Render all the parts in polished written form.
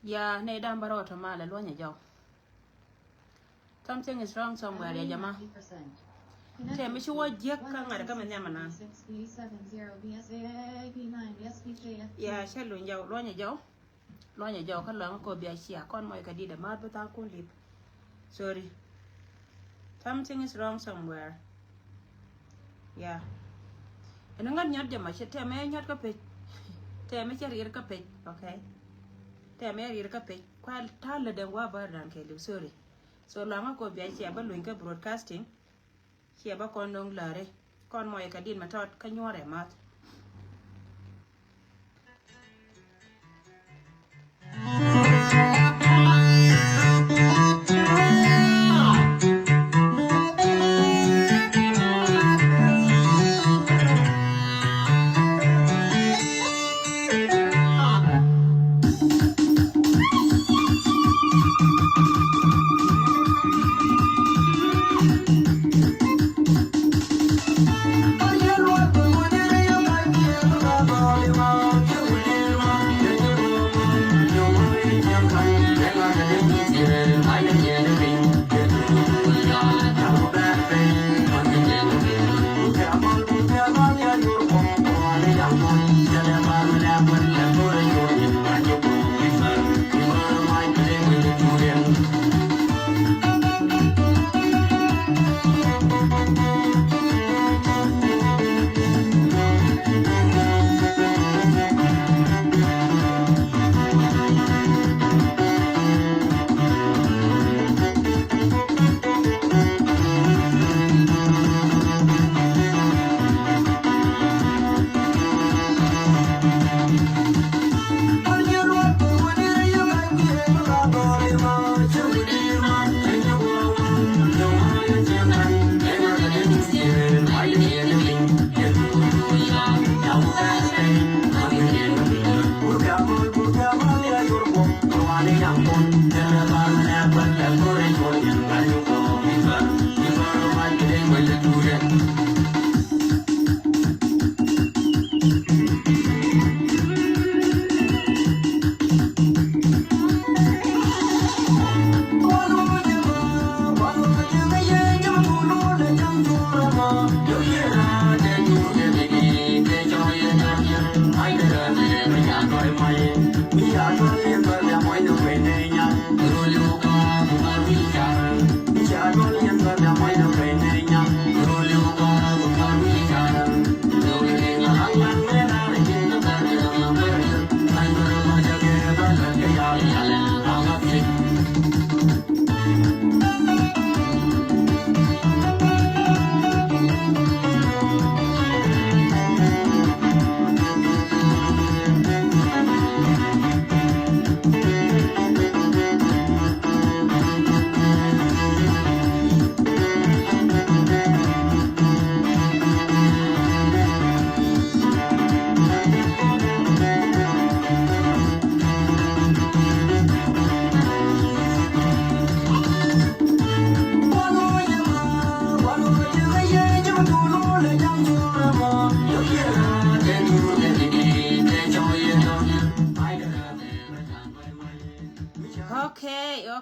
Yeah, ne dam baro to mala lo nya jaw. Something is wrong somewhere ya jama. Te mi shuwa jek ka ngada ka men nyama na. Yeah, shelu jaw lo nya jaw. Lo nya jaw ka lo ko bia shia kon moy ka di da ma beta kun lip. Sorry. Something is wrong somewhere. Yeah. Eno ngat nyot jama te me nyot ka pe. Te me chari ka pe, okay? Te me rir ka pe. Kwa tala den wa bar dan ke lu sorry. So lama ko bia chia ba luin ka broadcasting chia ba kon dong lare kon moy ka din matot ka nyore mat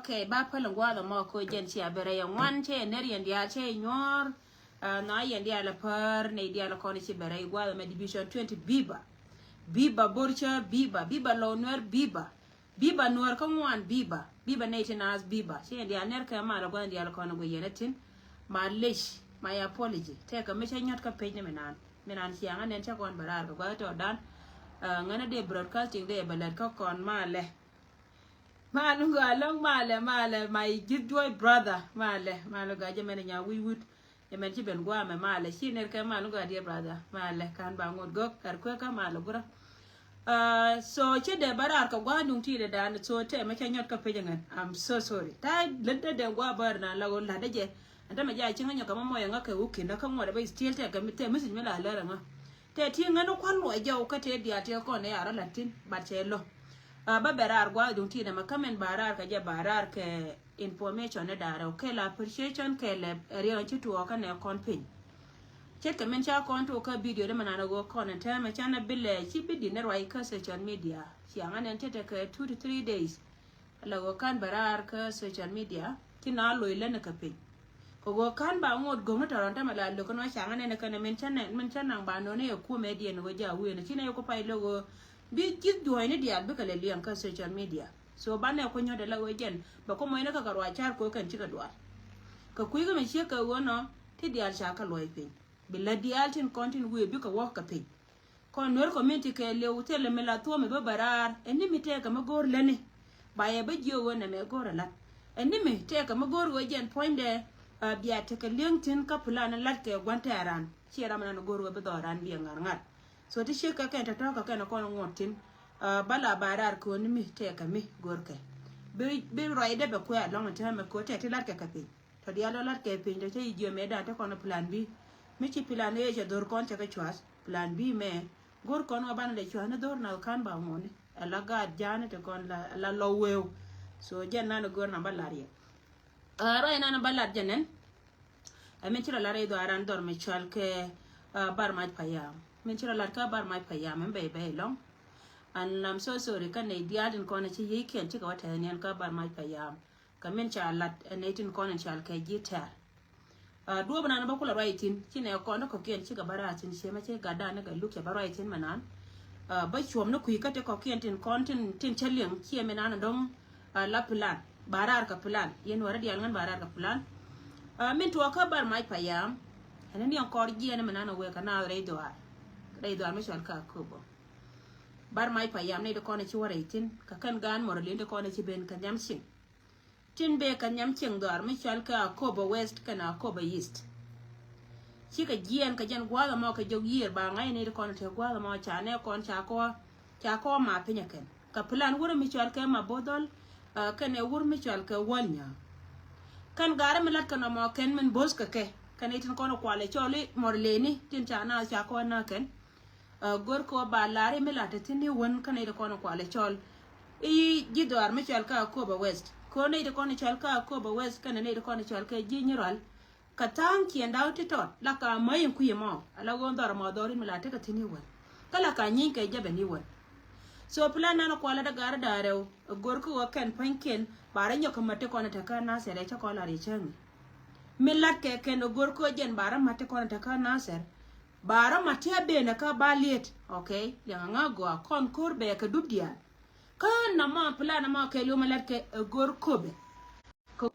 Okay, ba pala gwada mo ko jen si abere yang wan che ner yan dia che nyor na yan dia la par ne dia la koni si bere gwada me division 20 biba borcha biba lo nwer biba nwer ko wan biba ne tinas biba che dia ner ka ma la gwada dia la koni go yenetin ma lesh my apology te ka me che nyot ka pe ne menan si anga nen cha kon barar ko to dan ngana de broadcasting de balat ko kon ma le Malu ga long male my joy brother male ga jemene nya wi wut yemen ci ben gwa me male shiner ka malu ga dear brother male kan ba ngod gok kar ko ka malu gura so che de barar ka gwa dung ti de dan so te me nyot ka pejengan I'm so sorry ta ledde de gwa bar na la la de je anda me ja ci nga ka mo yanga ka wuki na ka mo de ba still te ka mi te misin me la lera nga te ti nga no kwalo ja ka te dia te ko ne ara latin ba che lo ba berar gwa dung ti de makamen barar ka je barar ke information ne dara ke la appreciation ke le rion ci tuo ka ne kon pin chết cái mình cha con tụ cái video đó mà nó go con anh thấy mà cha nó bile chỉ biết đi nó rồi cái social media chẳng anh em chết cái 2 to 3 days là go can barar cái social media thì nó lùi lên cái pin go can ba ngột gom nó tròn ta mà là được nó chẳng anh em cái này mình chân nàng bà nó này của media nó giờ huề nó chỉ này có phải logo biết chít đuôi nó đi biết cái liền cái social media so ban này có nhau để là go gen ba có mấy nó cái rồi char có cần chỉ cái đuôi cái quý cái mình chia cái nó thì đi ăn chả cái lùi pin bila dial tin kontin we bi ka waka pe kon nor community ke le hotel me la to me barar eni mi te ka magor lene ba ye ba jo wona me gor la eni mi te ka magor wo jen poinde biya te ka lintin ka plan lat ke gwantaran chira mana gor wo be doran bi ngar ngar so ti she ka ta ka na kon ngotin bala barar ko ni mi te ka mi gor ke bi roide be ko ya long te me ko te lat ke ka pe to dial lat ke pe te je me da te kon plan bi mi ci plan e je dor kon te chwas plan b me gor kon ban le chwana dor na kan ba ngone ala ga jana te kon la lo wew so jenna no gor na balari ro ina na balar jenen amen ci la re do aran dor me chal ke bar ma payam men ci la ka bar ma payam men be long and I'm so sorry kan ne diadin kon ci yiken ci ka wata ne ka bar ma payam ka men ci lat ne tin kon chal ke gitar duo bana na bakula raitin chine ko na ko kien chiga baratin shema che gada na ga luke baraitin manan ba chom na kui kate ko kien tin kontin tin chaleng chie menan dong la plan barar ka plan yen wara dial ngan barar ka plan min to ka bar mai payam hanan yan kor giene menan we kana reido me shal ka kubo bar mai payam ne de ko na chi waraitin ka kan gan morlin de ko na chi ben kan yamshin tin be kan nyam cheng dor mi chal ka Kobo West kana Kobo East chi ka gien ka jan gwala ma ka jog yer ba ngai ne ko na te gwala ma cha ne kon cha ko ma pinya ken ka plan wuro mi chal ka ma bodol kan e wuro mi chal ka wanya kan gara mi lat kana ma ken min bos ka ke kan e tin ko na kwale choli morleni tin cha na cha ko na ken gor ko ba lare mi lat tin ni won kan e ko na kwale chol i gidor mi chal ka Kobo West ko ne de kono chalka ko ba west kana ne de kono chalka general katang kienda utito la ka mayin kuyemo ala go ndor ma dori mi la te ka tini won kala ka nyin ke jabe ni won so plan na ko ala da gar da rew gor ko kan panken bara nyo kamate kono ta kana sere cha ko la ri chen mi lat ke ken gor ko jen bara mate kono ta kana ser bara mate be na ka balet okay ya nga go kon kurbe ka dubdia kan na ma plan na ma ke lu malat ke gor kobe ko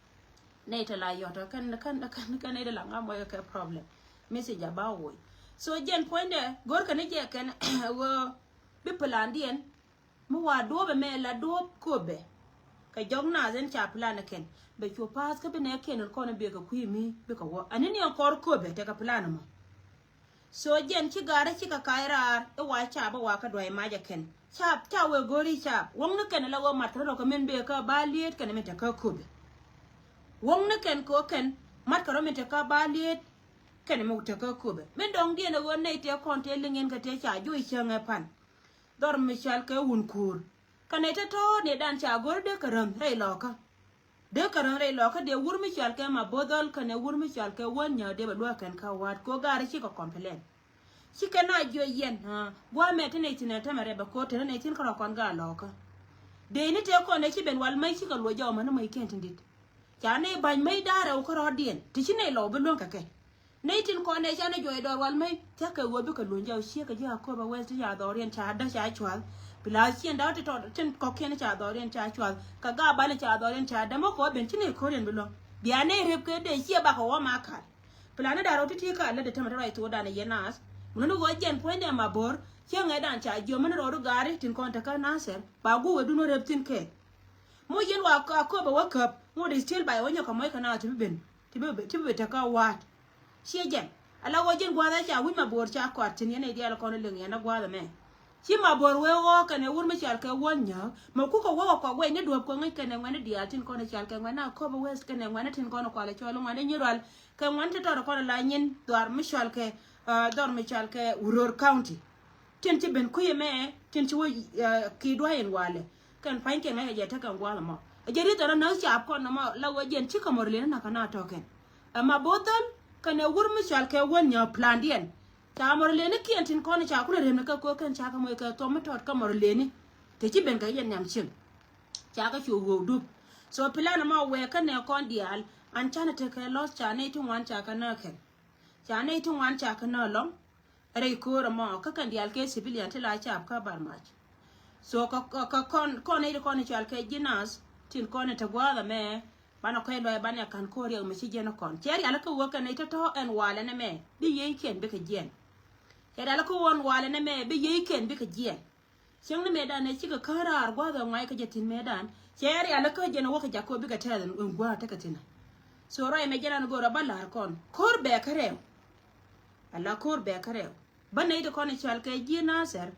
ne ta la yoto kan ne de la ngamo ke problem message about wo so jen point de gor kan je kan wo bi plan dien mu wa do be me la do kobe ka jong na zen cha plan ken be chu pas ka be ne ken ko na be ka kuimi be ka wo anini kor kobe te ka plan mo so jen ci gara ci ka kaira e wa cha ba wa ka do ma ja ken chap cha we gori chap wong na ken la wo matro ko men be ka baliet ken men ta ka kobe wong na ken ko ken mat ka men ta ka baliet ken mo ta ka kobe men dong die na won ne te kon te lingen ka te cha ju changa pan dor mi chal ka un kur kan ne ta to ne dan cha gor de karam re lo ka de wur mi chal ka ma bodol kan ne wur mi chal ka won nya de ba lo kan ka wat ko gari ci ko complain chike na jo yen ha gwa mete ne tina tamare ba ko tene ne tin kara kon ga loka de ni te ko ne chi ben wal mai chi ka lo jaw man mai ken tindit cha ne ban mai dare ko ro dien ti chi ne lo be lon ka ke ne tin ko ne cha ne jo dor wal mai ta ka wo be ka lo jaw chi ka ja ko ba west ya dor yen cha da cha chwal bila chi nda ti to tin ko ken cha dor yen cha chwal ka ga ba ne cha dor yen cha da mo ko ben chi ne ko ren be lon biya ne rep ke de chi ba ko wa ma ka bila ne da ro ti ka le de tamare right to da ne yenas muno go jen point ma bor chenga dan cha jo men ro gari tin kon ta ka naser ba gu we duno reptin ke mo yen wa ka ko ba wakap mo de still by onyo ka moy kana ti be ta ka wat sie jen ala go jen gwa da cha wi ma bor cha ko tin ne dia la kon le ngena gwa da me chi ma bor we go ka ne wur me chal ka wonya ma ku ko wo ko we ne do ko ngai ka ne ngene dia tin kon chal ka ngana ko ba west ka ne ngana tin kon ko le cholo ngane nyiral ka ngwan ta to ko la nyin dwar mi chal ke dor mi chal ke Uror County tin ti ben ku yeme tin ti wo ki do en wale kan fain ke ngai je ta kan gwala mo je ri to na cha ko na mo la wo jen chi ko morle na kana token ma bodol kana wur mi chal ke won nya plan dien ta mor le ne kien tin ko ne cha ku re ne ka ko kan cha ka mo ka to ma tot ka mor le ni te chi ben ka yen nyam chin cha ka chu go du so plan ma we ka ne kon dial an chana te ka los cha ne tu wan cha ka na ken cha ne tu wan cha ka na long re ko ra ma ka kan dial ke civilian te la cha ka bar ma so ka kon ne ko ne chal ke jinas tin ko ne ta gwa da me bana ko lo bana kan ko ri ma chi jeno kon cheri ala ko woka ne to en wala ne me bi ye ken be ka jen cheri ala ko won wala ne me bi ye ken be ka jen sing ne me da ne chi ka karar gwa da ngai ka jetin me dan cheri ala ko jeno woka jako bi ka ta den gwa ta ka tina so ro me jena go ra balar kon kor be kare ala kor be kare bana ida kon chal ke jina ser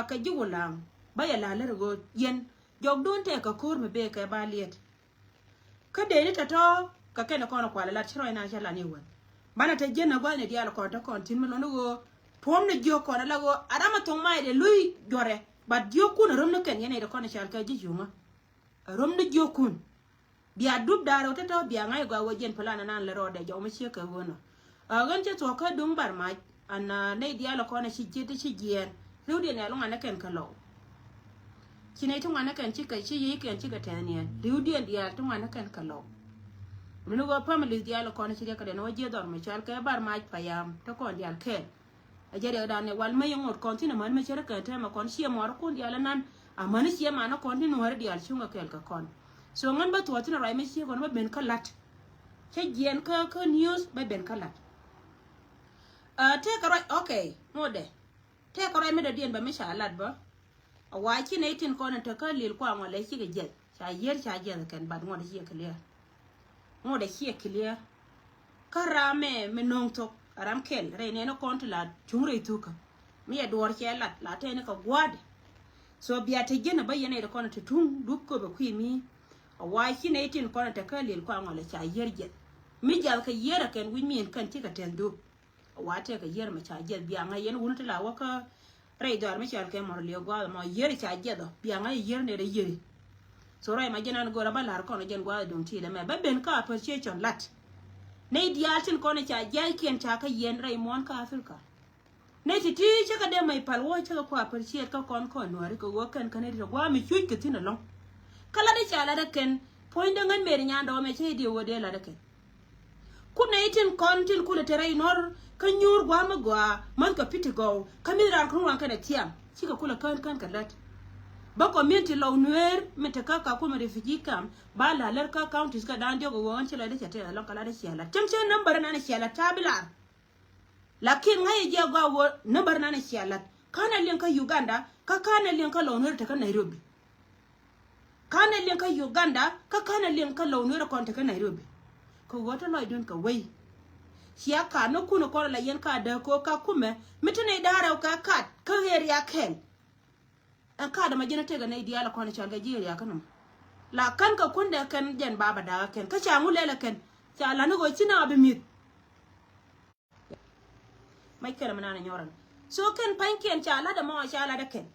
ka jiwulang ba ya la le go yen jog don te ka kor me be ka ba liet ka de ni tato ka kene kono kwala la chiro ina chala ni won bana te jena gwa ne diala ko to kon tin melo go pom ne jio ko la go adama tong mai de lui jore ba jio kun rom ne ken yene de kono chal ka ji junga rom ne jio kun biya dub daro tato biya ngai gwa wo jen plana nan le rode jo me che ka wono gan che to ka dum bar ma an ne diala kono chi jiti chi gien riudi ne lo ngana ken ka lo chine tu ngana kan chika chi yi kan chika tanian riudian dia tu ngana kan kalo minu go family dia lo kon chika de no je dor me chal ka bar ma payam to kon dia ke ajere da ne wal me yongor kon tin man me chere ka ta ma kon sie mor kon dia nan a man sie ma na kon tin war dia chunga kel ka kon so ngan ba to tin rai me sie kon ba ben kalat che gien ka news ba ben kalat te ka right okay mode te ka rai me da dien ba me shalat ba wachi ne tin kono to ka lil kwa ngole chi ge jel cha yer cha jel kan bad ngode chi clear karame me nong to aram kel re ne no konto la chungre tuka mi e dor che la te ne ka gwade so biya te gena bayene de kono to tung dukko be kwi mi wachi ne tin kono to ka lil kwa ngole cha yer jel mi jal ka yer kan wi mi kan ti ka ten du wate ka yer ma cha jel biya nga yen wunta la waka ray dor me chal ke mor le gwa mo yeri cha jedo biya nga yer ne de yeri so ray ma jenan go ra balar kono jen gwa dum ti de me ba ben ka appreciation lat ne diatin kono cha jai ken cha ka yen ray mon ka afrika ne ti cha ka de mai palwo cha ko appreciate ka kon no ri ko go kan kan de gwa mi chuj ke tin long kala de cha la de ken point ngan mer nyando me che de wo de la de ken ku ne tin kon tin ku le tere nor ka nyur gwa ma gwa man ka piti go kamira kan wan kana tiam chika kula kan kalat ba community law nuer metaka ka ko me refugee camp ba la ler ka counties ka dan jogo won chila de chate la kala de chiala chamche number na ne chiala tabila lakin ngai je gwa wo number na ne chiala kana len ka Uganda ka kana len ka law nuer ta ka Nairobi kana len ka Uganda ka kana len ka law nuer kon ta ka Nairobi ko wata loy don ka wai siya ka no kuno ko la yen ka da ko ka kume mitene dara ka kat ka heri aken an ka da majina tega na idiyala ko ne chalga jiri akanum la kan ka kunde kan jen baba da ken ka changu lela ken cha la no go china abimit mai kera manana nyoran so ken panken cha la da ma cha la da ken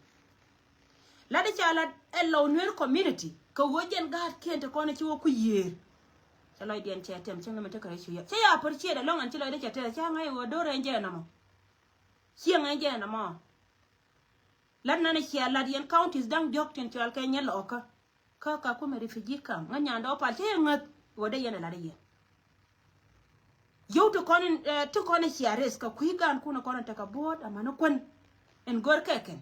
la da cha la ello nwer community ko wojen gat ken to ko ne chiwo ku yer loy dien che tem chenga meta kare chuya che ya por che da longan che loy de che te cha ngai wo do re nje na mo chi ngai nje na mo lan na ne chia la dien counties dang jok tin chal ke nyel oka ka ku me refugee kam nganya ndo pa che ngat wo de yena la de yen yo to kon chia res ka ku gan ku na kon ta ka bot amana kon en gor keken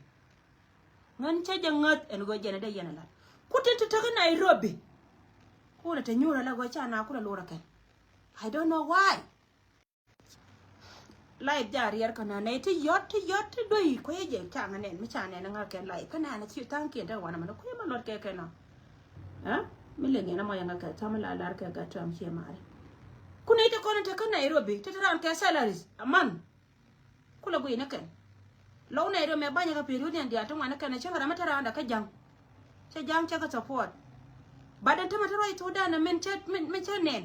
ngan che jangat en go jena de yena la ku tin ta ka Nairobi kuna ta nyura la gocha na kula lura kan I don't know why lai jariyar kana ne ti yot doi ko je ta ngane mi cha ne nga ken lai kana na chi tan ken da wana mana ko ma lot ke kana ha mi le ne na mo yanga ka ta mala lar ka ga tam che mare kuna ita ko ta kana Nairobi ta ran ka salaries aman kula go ina kan law Nairobi me banya ka period dia to wana kana cha mata ran da ka jang cha ka support badan tama taroi to da na men chat nen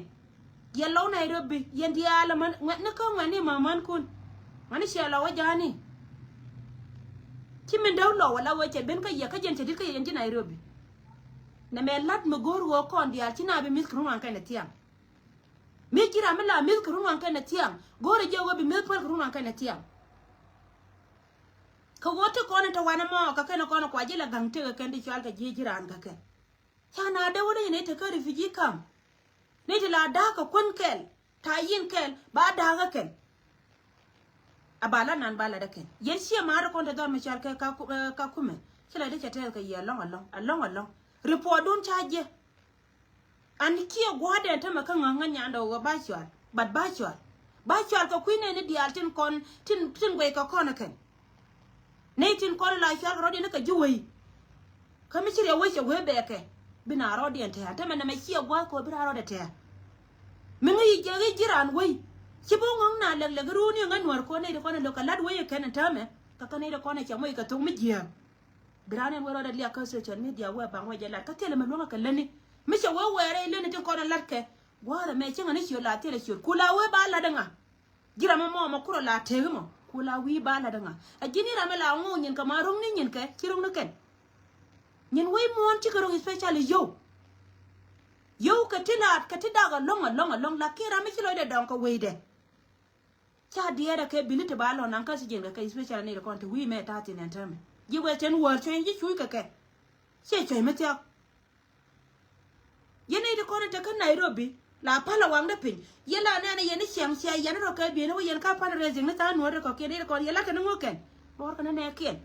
yellow Nairobi yendi ala man na ka ngani maman kun mani shi ala wajani kimin dawlo wala wace ben ka ya ka jente dika yendi Nairobi na me lat me gor wo kon dia tina be mis krun kan tiam mi jira mala mi kurun wan kan tiang gore je go bi mi pal kurun wan kan tiang ka wote ko ne to wana mo ka kana ko kwa jila gangte ka kan di chal ka je jira an ka ke chana da wona ne ta ka refugee kam ne ta la da ka kun kel ta yin kel ba da ga kel abala nan bala da kel yen shi ma ra ko da don mi chal ka kuma kila da ta ka ya long report don charge and kia gwada ta makan nganya da go ba chwal but ba chwal ka kuine ne dial tin kon tin gwe ka kona kan ne tin kon la chwal rodi ne ka juwei kami chire we che we beke bina rodi ente ta me na me kia gwa ko bira rodi te min yi je jiran we ki bo ngong na le gru ni ngan war ko ne ko ne lo ka lad we kan ta me ka kan ne ko ne che mo ka to mi jiya bira ne woro da liya ka social media we ba we je la ka tele me lo ka lani mi che we were le ne tin ko na latke gwara me chinga ni shio la tele shio kula we ba la danga jira mo kuro la te mo kula wi ba la danga a jini ra me la ngo nyin ka ma rong ni nyin ke chirong no ken nyin we mo on tikaro especially yo ka tida ga long la kira mi chilo de don ka we de cha diera ke bilite ba lo nan ka si jinga ka especially ne ko to wi me ta tin entame ji we ten wor chen ji chui ka ke che me tia yene de ko ta kan Nairobi la pala wang da pin yela na yene siang sia yene ro ka bi ne yen ka pa rezing na ta no de ko ke de ko yela ka ngo ken bor ka ne ken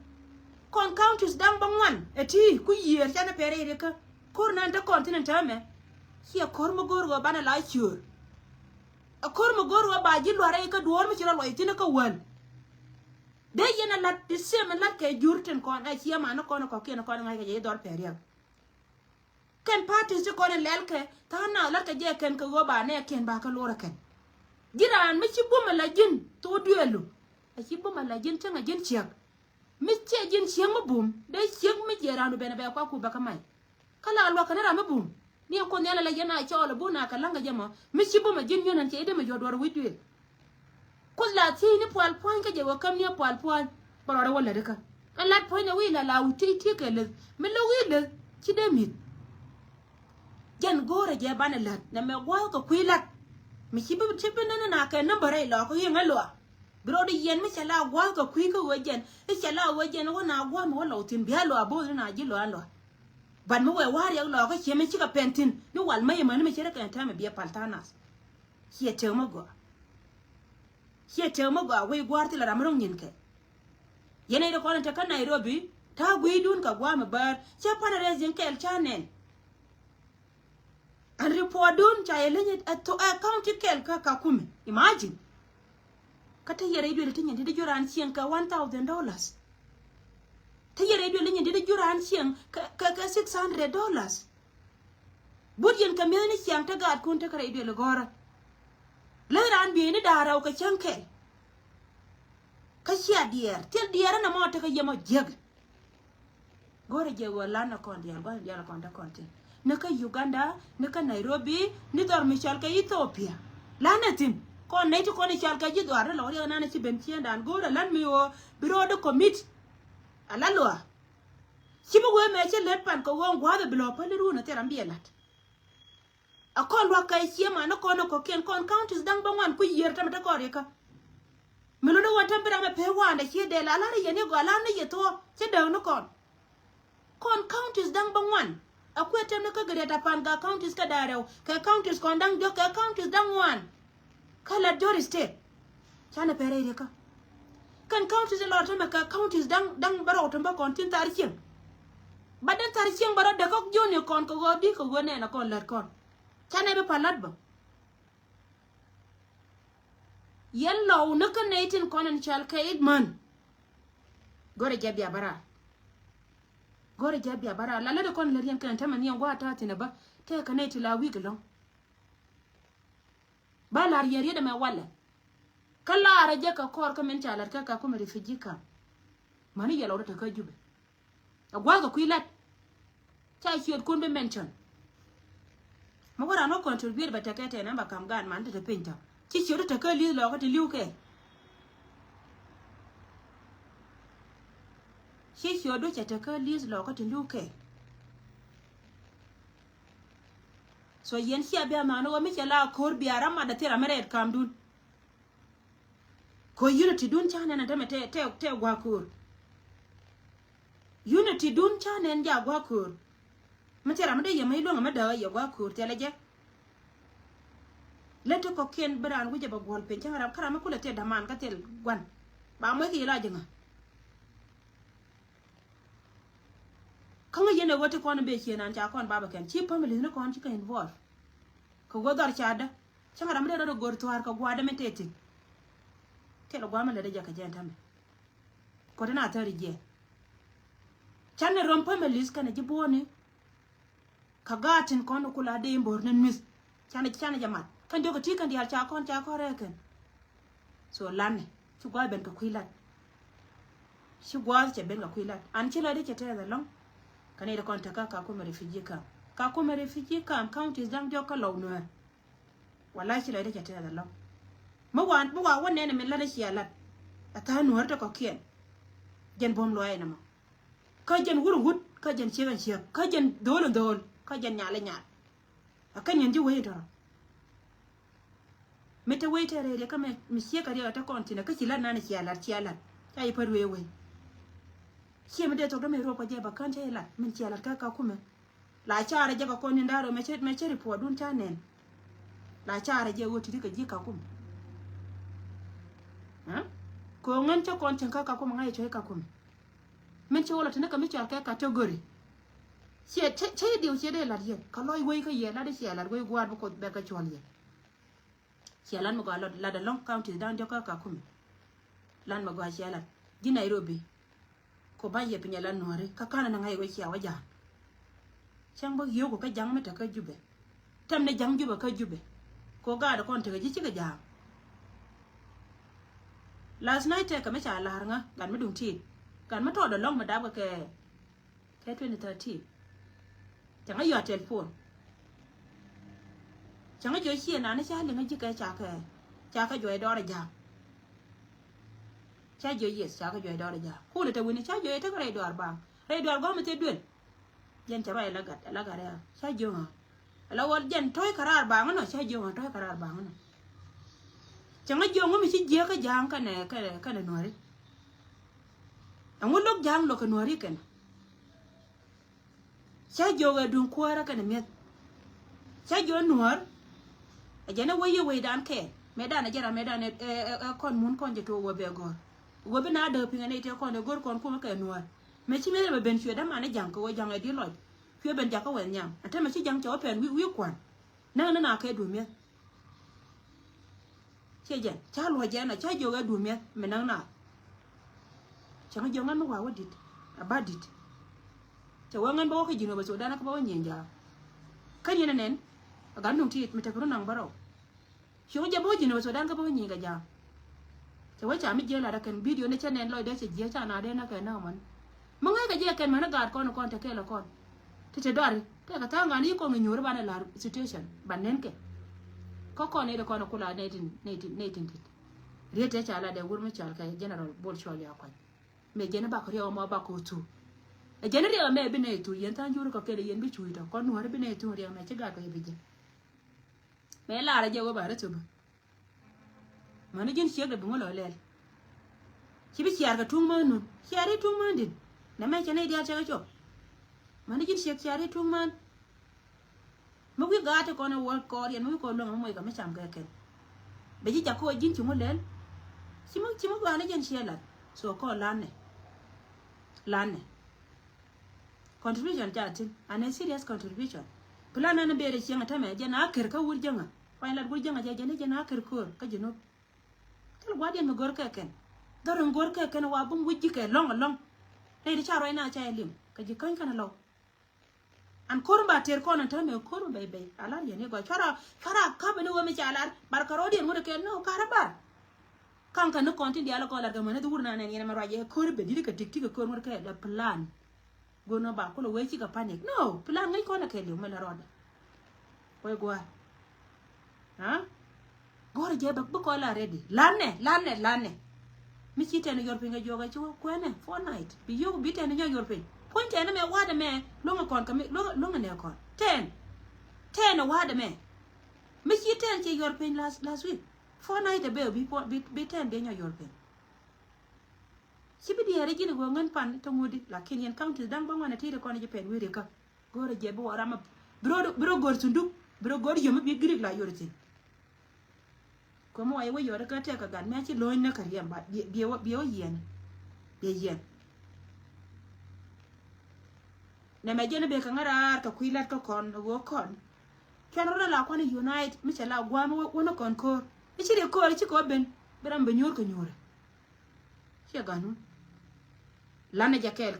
kon counties dang bangwan eti ku yer chana pere de ka kor na ta continent ame kia kor mo gor go bana la chur a kor mo gor go ba ji lo re ka duor mi chiro lo itina ka wan de yena la de sem la ke jurten kon a chia ma no kon ko ke no kon ngai ke je dor pere ken parties ko ne lelke ta na la ka je ken ko go ba ne ken ba ka lora ken giran mi ci buma la jin to duelu a ci buma la jin tanga jin chiak mi ce jin chiang mo bum de chiak mi jeranu bena be kwa ku ba ka mai kala alwa ka ra mo bum ni ko ne la jena ci ola buna ka langa jama mi ci buma jin yonan ce ide me jodor widwe ko la ti ni poal point ka je wo kam ni poal point baro wala de ka ala point na wi la wuti ti ke le mi lo wi le ci de mi jan gore je bana lat na me gwa ko kwilat mi chibu chibu na ka na bare lo ko yin alo bro di yen mi chala gwa ko kwi ko wajen e chala wajen wo na gwa mo lo tin bi alo abo na ji lo alo ban mo we war ya lo ko che mi chika pentin ni wal mai man mi chere kan ta me bi paltanas hie te mo go we gwar ti la ramrong nyin ke yene do ko ta kan Nairobi ta gwi dun ka gwa me bar che pana rezin kel chanen and report don chayele to account kel ka kume imagine kata yere ido le tinye de juran sien ka $1,000 ta yere ido le nyinde de juran sien ka $600 budyen ka meni sien ta gad kun ta kare ido le gora le ran bi ni daraw ka chanke ka sia dier na mo ta ka yemo jeg gore je wala na kon dial ba dial kon ta konte naka Uganda naka Nairobi ni dor michal ka Ethiopia lanatin kon ne to kon chal ka ji dor lo ya na ci ben ci dan go lan mi o biro de commit ala lo ci bu we me ci let pan ko won gwa de blo pa le ru na teram bielat a kon wa kai ci ma na kon ko ken kon counties dang ba wan ku yer tam ta ko re ka me lo do wa tam bra me pe wa na ci de la la ye ne go la na ye to ci de no kon counties dang ba wan akwe temne ka gare ta pan ga counties ka darew ka counties kon dang do ka counties dang wan kala Dori state chana pere de ka kan counties lo ta ka counties dang baro to ba kon tin tarichin badan tarichin baro de ko joni kon ko go di ko go ne na kon lat kon chana be palat ba yello na ka netin kon en chal ka idman gore jabi bara la de kon le rien kan tamani ngwa ta tina ba te ka ne tila wiglo ba la yeri de me wala kala ara je ka kor ka men chala ka kuma refugee ka mani yelo ta ka jube agwa ga kuilat ta shiot kun be mention mo wara no contribute ba ta ka te na ba kam gan man ta pinta ci shiot ta ka li lo ka ti liuke she shodo chata ka lis lo ko tinduke so yen sia be ma no mi chala kor biara ma da tera meret kam dun ko unity dun chane na teme te gwa kur unity dun chane ja gwa kur ma tera ma de ye mai lo ma da ye gwa kur tele je leto ko ken bran wuje ba gol pen changara kara ma kula te daman ka tel gwan ba mo ki la jinga kanga yene wote kono be chena cha kon baba ken chi family ne kon chi ka involve ko godar chada changara mede do gor twar ko gwada meteti telo gwama le deja ka jenta me ko tana tari je channe rom families kana jibone ka gatin kono kula de mbor ne mis chana jamat kan jogo ti kan dial cha ko reken so lane chu gwa ben ka kwilat chu gwa che ben ka kwilat an chila de chete da long kan ida kon taka ka ko refugee camp counties dang joka law no wallahi chila de chete da long mo wa wonne ne min la de chialat ata nuar to ko kien jen bom loye na ma ka jen wuru hut ka jen chigan chiak ka jen dol ka jen nyale akan yanji waye to mete waite re ka me mi sieka re ta kontina ka chila nana chialat ai parwe we chi me de to me ro ko je ba kan chela min chialat ka kuma la chara je ka koni ndaro me che report dun ta nen la chara je woti ka ji ka kuma ha ko ngan cha kon tan ka kuma ngai che ka kuma min che wala tana ka mi cha ka category che diu che de la ye ka loy we ka ye la de chialat we gwa ko be ka chon ye chialan mo ga la da long county down joka ka kuma lan ma gwa chialan di Nairobi ko ba ye pinya lan nore ka kana na ngai we chia waja chang bo yo ko ka jang meta ka jube tam ne jang jube ka jube ko ga da kon te ji ci ga jang last night ka me cha la nga gan ma dung ti gan ma to da long ma da ba ke 2013 chang yo telephone chẳng có chuyện gì nào nó sẽ liền cái chả cái chuyện đó là gì chả chuyện gì chả cái chuyện đó là gì khu để tao quên chả chuyện thế cái này đòi có mà thế đuổi dân chả phải là gạt đấy chả chuyện à làวันdân thôi cả ra bằng nó chả chuyện à thôi cả ra bằng nó chẳng có chuyện mà mình chỉ giết cái giang cái này nói đấy ông lúc giang lúc cái nói đấy cái chả chuyện cái đường qua ra cái này miệt chả chuyện nói ajana waye dan ke medan ajara medan kon mun kon je to wobe gor wobe na do pinga ne te kon gor kon kuma ke nuwa me chi me be ben chwe da mane jang ko jang di loj chwe ben jakka wen nyam ata me chi jang cho pen wi kwan na ke du me che je cha lo je na cha jo ga du me me na cha ga jo ngan ma wa wadit abadit cha wa ngan ba ko jino ba so dana ko ba nyen ja kan yena nen gan nung ti me te ko nang baro Shung jabo jino so dan ka bo nyi ga ja. Che wa cha mi je la da kan video ne channel loy de che je cha na de na ka na man. Mo ngai ka je kan man ga kon te ke la kon. Te dor te ka ta nga ni ko ngi nyur ba na la situation ban nen ke. Ko ne de ko kula ne tin. Rie te cha la de wur mi cha ka general bol chol ya kwa. Me je na ba ko ri o mo ba ko tu. E je ne ri me bi ne tu yen tan juru ko ke de yen bi chu ita kon no bi ne tu ri me che ga ko bi je. Me la ra je go ba ra tu ba mana jin siya ga bungo lo lel ci bi siar ga tung man nun siari tung man din na me chane dia cha cho mana jin siari tung man mo wi ga ta ko na wor ko yen mo ko lo mo ga me cham ga ken be ji ja ko jin ci mo lel ci mo ga na jin siya la so ko lan ne contribution ja tin an serious contribution plan na be re siya ta me je na ker ka wur janga fa la wur janga je na ker ko ka jino wadian me gor keken garan gor keken wa bum wujji ke long ne di charo ina cha elim ka ji kan kana lo an korba ter ko nan tan me koru be ala ye ne go chara ka be no me cha ala bar karo di mu de ke no karaba kan kan no konti di ala ko la ga mane durna ne ne ma raje koru be di ka tik ko mu ke da plan go no ba ko lo we chi ka panic no plan ngai ko na ke le me la roda koy go ha gore je bak ko la ready lanne mi ci tane yor pinga joga ci ko ne for night bi yo bi tane yor pin point ene me wada me longa kon ka me longa ne kon 10 ten a wada me me chi ten che your pen last week 4 night a be be ten be your pen chi bi diere gini go ngan pan to ngudi la ken yen county dang ba wana tire ko ne pen we ka gore je bo rama bro gor sundu bro gor yo me bi grig la yorti ko mo ay we yore ka te ka gan me chi loin na kariyam ba bi yen be yen na me jene be ka ngara ka kuilat ka kon go kon kan ro la ko ne unite mi chala gwa mo wona kon ko chi de ko chi ko ben beram be nyor ko nyore chi ganu lana jakel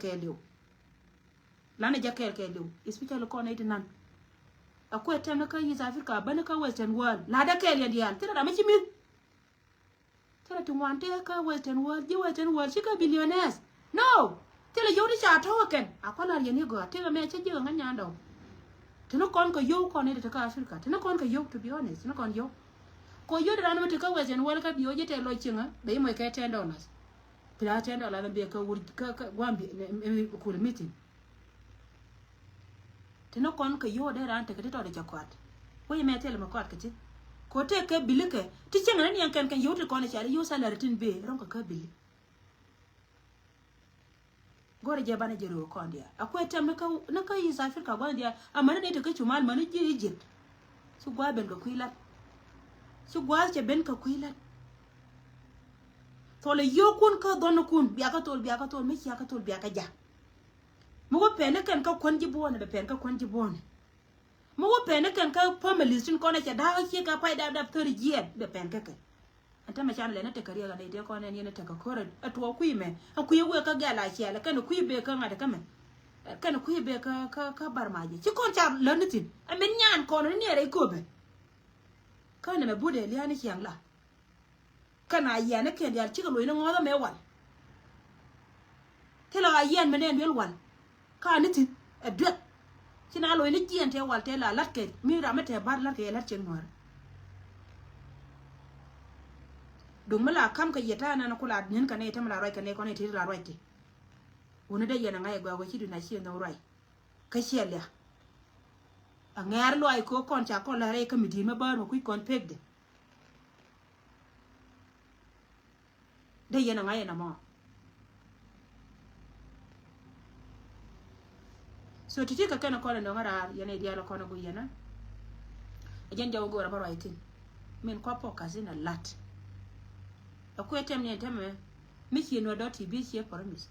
liu especially ko ne dinan akwai tem na kan yi Africa bana ka western world la da kel yandian tira da michi mi tira tu wante ka western world shi ka billionaires no tira yodi cha to ken akwala yani go tira me che jiga nganya ndo tino kon ko yo ko ne da ka Africa tino kon ko yo to be honest tino kon yo ko yo da na ka western world ka biyo je te lo chinga be mo ka $10 tira $10 be ka wur ka gwambi ko meeting tino kon ka yo de ran te ka to de jakwat ko yeme tele ma kwat kiti ko te ke bilike ti chenga ni yankan kan yo te kon cha yo salary tin be ron ka bili gore je bana jero ko ndia akwai tem na ka yi Africa gwa ndia amana ne te ka chumal mani je Egypt su gwa ben ka kuilat su gwa che ben ka kuilat to le yo kun ka don kun biya ka tol me ya ka tol biya ka ja mugo pene kan ka kwanji bone be pen ka kwanji bone mugo pene kan ka family sun kona cha da ke ka pai da 30 year be pen ka ka anta ma chan le na te kariya ga ne de kona ne na te ka kore atwa kuime akuye we ka gala cha la kan kuye be ka ngada kame kan kuye be ka barmaje ci kon cha lanitin amen nyan kono ne re ko be kana me bude li ani kyang la kana yana ken ya ci ka lo ina ngoda me wal tela yan me ne wel wal ka nitin adwet kina lo ni jien te walte la latke mi ramete bar latke lat chen ngor dum mala kam ka yeta na kula nin ka ne te mala roi ka ne ko ne te la roi ti wona de yana ngai gwa chi du na chi no roi ka shelia a ngar lo ai ko kon cha ko la re ka mi di ma bar mo ku kon pegde de yana ngai na mo so titi ka kana kono no ngara yana dialo kono bu yana ajen jawo gora baro aitin men ko po kazina lat akwai tem ne teme miki no doti bi ci promise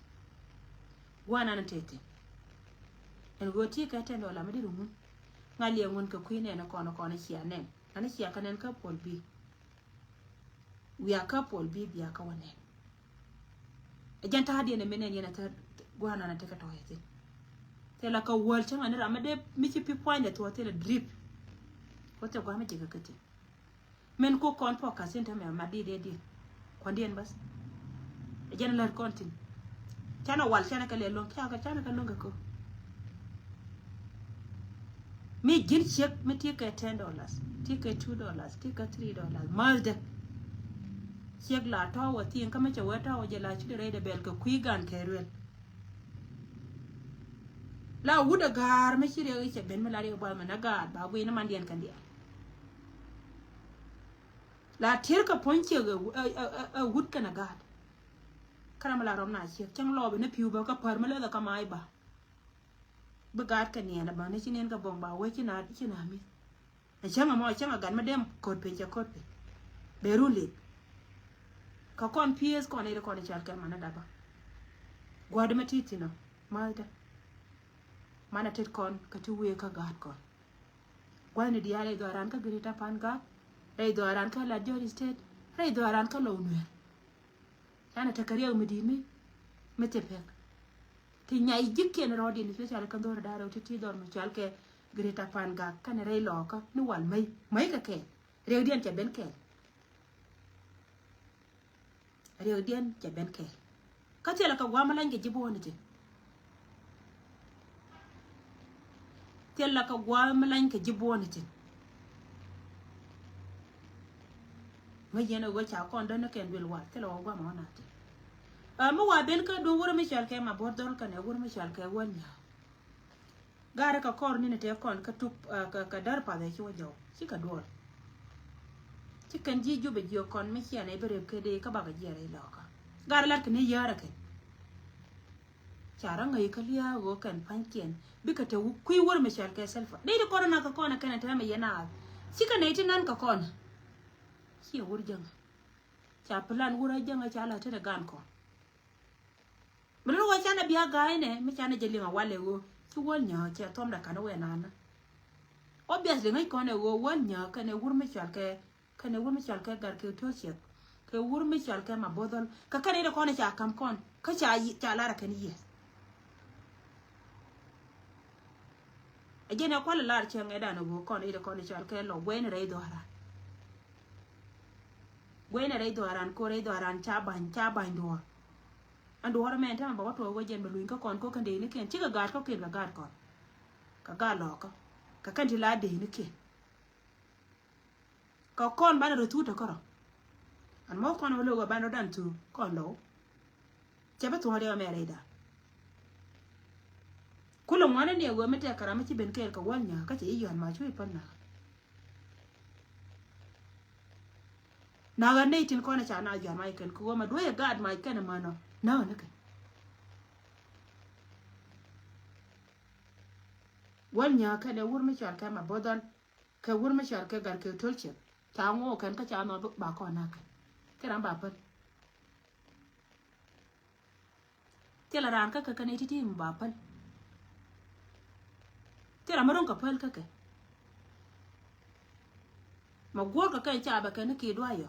wana na tete en goti ka tendo la madi rumun ngali ngon ka kuine na kono ci anen ana ci akanen ka pol bi wiya ka pol bi biya ka wane ajen ta hadi ne menen yana ta wana na teka to aitin tela ka wal changa ne ramade miki pi point to tela drip ko te gwa meje gakati men ko kon po ka senta me madi de kwandien bas e jena lar kontin chana wal chana ka le long chana ka longa ko mi gin check me tika $10 tika $2 tika $3 malde check la to wa tin ka me che wata o je la chi de bel ka kuigan kerwel la wuda gar me shirye ce ben mala re ba mana gar ba gwe na mandian kan dia la tirka ponche ga wud kana gar kana mala rom na ce can lobe na piu ba ka par mala da ka mai ba ba gar kan ne na ba ne shinen ka bon ba wai kina mi a can ma can ga ma dem ko pe be rule ka kon ps ko ne ko ne chal ka mana da ba gwada matiti no malta mana tet kon ka tu we ka gat kon gwani diale do ran ka grita pan ga rei do ran ka la jori state rei do ran ka lo nwe ana ta kariya medimi mete pek ti nyai jikke na rodi ni special ka do da ro ti do no chal ke grita pan ga kan rei lo ka ni wal mai ka ke reu dien cha ben ke reu dien cha ben ke ka tela ka gwa malange jibo ni ti tella ka gwa malanke jiboni tin ma yena go cha kon don ken bil wa tella gwa ma na ti mo wa ben ka do wuro mi chal ke ma bordol ka ne wuro mi chal ke wonya gara ka kor ni te kon ka tup ka dar pa de chu jo chi ka dor chi kan ji ju be jo kon me chia ne bere ke de ka ba ga jere lo ka gara lat ke ne yara ke chara ngai ka liya go kan pankien bi ka te kui wor me chal ke selfa de de korona ka kona kana ta me yana chi ka ne ti nan ka kona chi wor jang cha plan wura jang cha la te gan ko melo wa chana biya gai ne me chana jeli ma wale go chi won nya cha tom da kana we nana obviously ngai kone go won nya kana wur me chal ke kana wur me chal ke gar ke to che ke wur me chal ke ma bodol ka kana de kone cha kam kon ka cha la ra kan yi ajena ko la lar che ngai da no go kone de kone chal ke lo wen re do ara wen re do aran ko re do aran cha ban do anh đồ men ta bảo tôi có dân mà lùi có còn có cần để nữa kìa chứ cả gạt có kiện cả gạt còn cả gạt lọ cả cần thì lá để nữa kìa có con bán được thu được có rồi anh mốt con nó lừa bán nó đàn thu con lỗ chắc bắt thua đeo mẹ đây đã cú lồng nó nhiều người mới cả mấy chị bên kia cả quan nhà các chị dọn mà chui phân nào gần đây trên con nó chả nào dọn mai cần cú mà đuôi gạt mai cái này mà nó nữa kìa wal nya ka da wur mi char ka ma bodon ka wur mi char ka gar ke tolche ta ngo kan ka cha no ba ko na ka kiran ba pan tela ran ka ka ne ti ba pan tela maron ka pal ka ma gor ka cha ba ka ne ki do ayo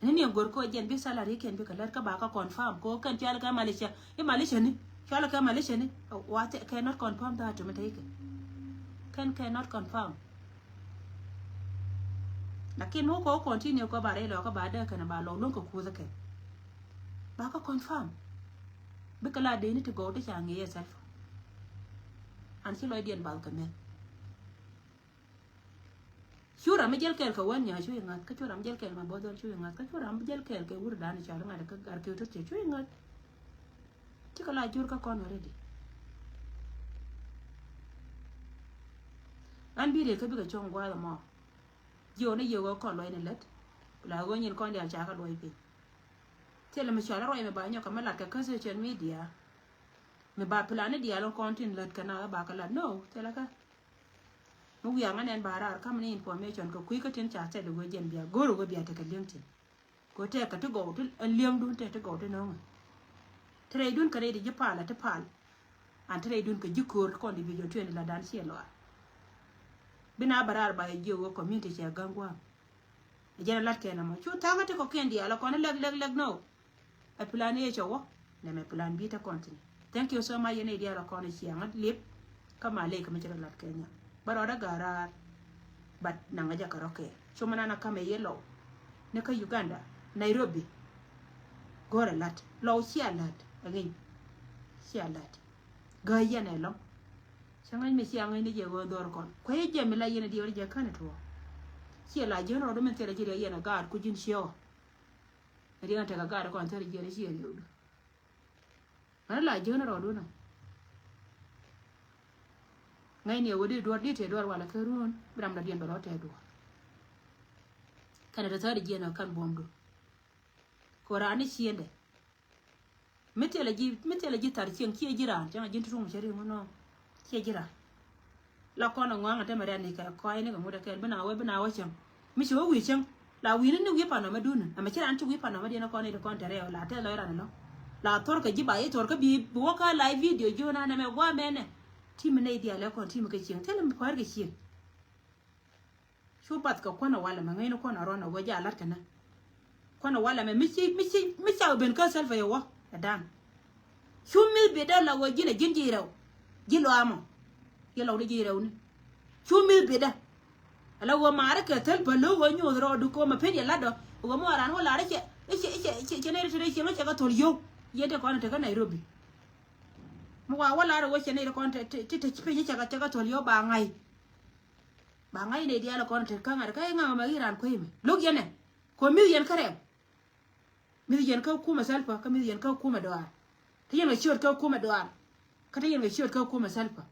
ni gor ko jen bi salary ken bi ka lar ka ba ka confirm ko kan cha ka Malaysia ni chala ka Malaysia ni what cannot confirm that to me take cannot confirm lakini huko continue ko bare lo ka ba da kana ba lo lon ko ku zake ba ka confirm bi kala de ni to go to change yourself an ci lo dien bal ka men shura me jel kel ka wan nya shu ngat ka shura me jel kel ma bodol shu ngat ka shura me jel kel ke wur dan cha nga ka gar ke to shu ngat ci kala jur ka kon already an bi de ka bi ka chong gwa la mo yo ne yo ko lo ne let la go nyin kon dia cha ka lo bi te le me cha la ro me ba nyo ka ma la ka social media me ba plan dia lo content let ka na ba ka la no te la ka mu ya nganen ba ra ka mani information ko kui ka tin cha te de go jen bia go ro go bia te ka lintin ko te ka to go to liam dun te go to no tre dun ka de ji pa la te pal an tre dun ka ji ko kon di video twen la dan sie lo bina barar ba yewo community che gangwa jena lat kena mo chu tanga te ko kendi ala kono leg no a plan e chowo ne me plan bi ta continue thank you so much yene dia la kono chi ngat lip kama le kama jera lat kenya baro da gara bat nanga ja karoke chuma na kama yelo ne ka Uganda Nairobi gore lat lo chi lat agin chi lat ga yene lo sangan me si angai ni je go dor kon ko ye je me la yene di je kan to si la je no do men tere je yene gar ku jin sio ri an ta ga gar kon tere je si yo ana la je no do no ngai ne wodi dor di te dor wala ke ruon bram da dien do te do kana da tere je no kan bomdo ko rani siende metele ji tar chen ki jira janga jin tu mu shari ngono ke jira la kono ngwa ngata mare ni ka ko ai ne ga muda ken bana we chang mi cho wi chang la wi ni wi pa no madun ama chira an tu wi pa no madina ko ne de kon tare la te lo ran no la tor ka ji ba e tor ka bi bo ka live video jo na me gwa mene ti me ne dia la kon ti me ka ching tele mi ko ga ching shu pat ka kono wala ma ngai no kono ro no go ja lat kana kono wala me mi cha ben ka selfa yo wa adam shu mi be da la wo jina jinjiro jilo amo yelo de jiro ni chumil beda ala wo mare ke tel balo wo nyu ro du ko ma pedi la do wo mo ran ho la re che ne re che ma che ka tol yo yede ko na te ka Nairobi mo wa wala ro wo che ne ko te pe che ka tol yo ba ngai ne dia la ko te ka ngar ka nga ma iran ko yime log yene ko mi yen kare mi yen ka ku ma salpa ka mi yen ka ku ma do te yen ma chiot ka ku ma do kata yen ga shiot ka kuma salfa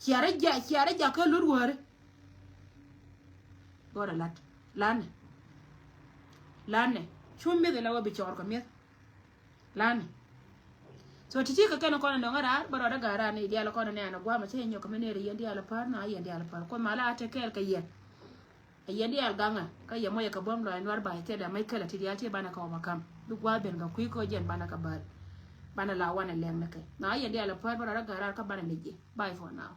chiara ja ko lur wore gora lat lane chumbe de lawa bichor ko mi lane so titi ka kana kono ngara baro da gara ne dia la kono ne ana gwa ma che nyo ko menere yendi ala par na yendi ala par ko mala ate kel ka yen yendi al ganga ka yemo ya ka bom lo anwar ba te da mai kala ti dia te bana ka makam du gwa ben ga kui ko jen bana ka bar bana la wana leng na kai na yendi ala par baro da gara ka bana leje bye for now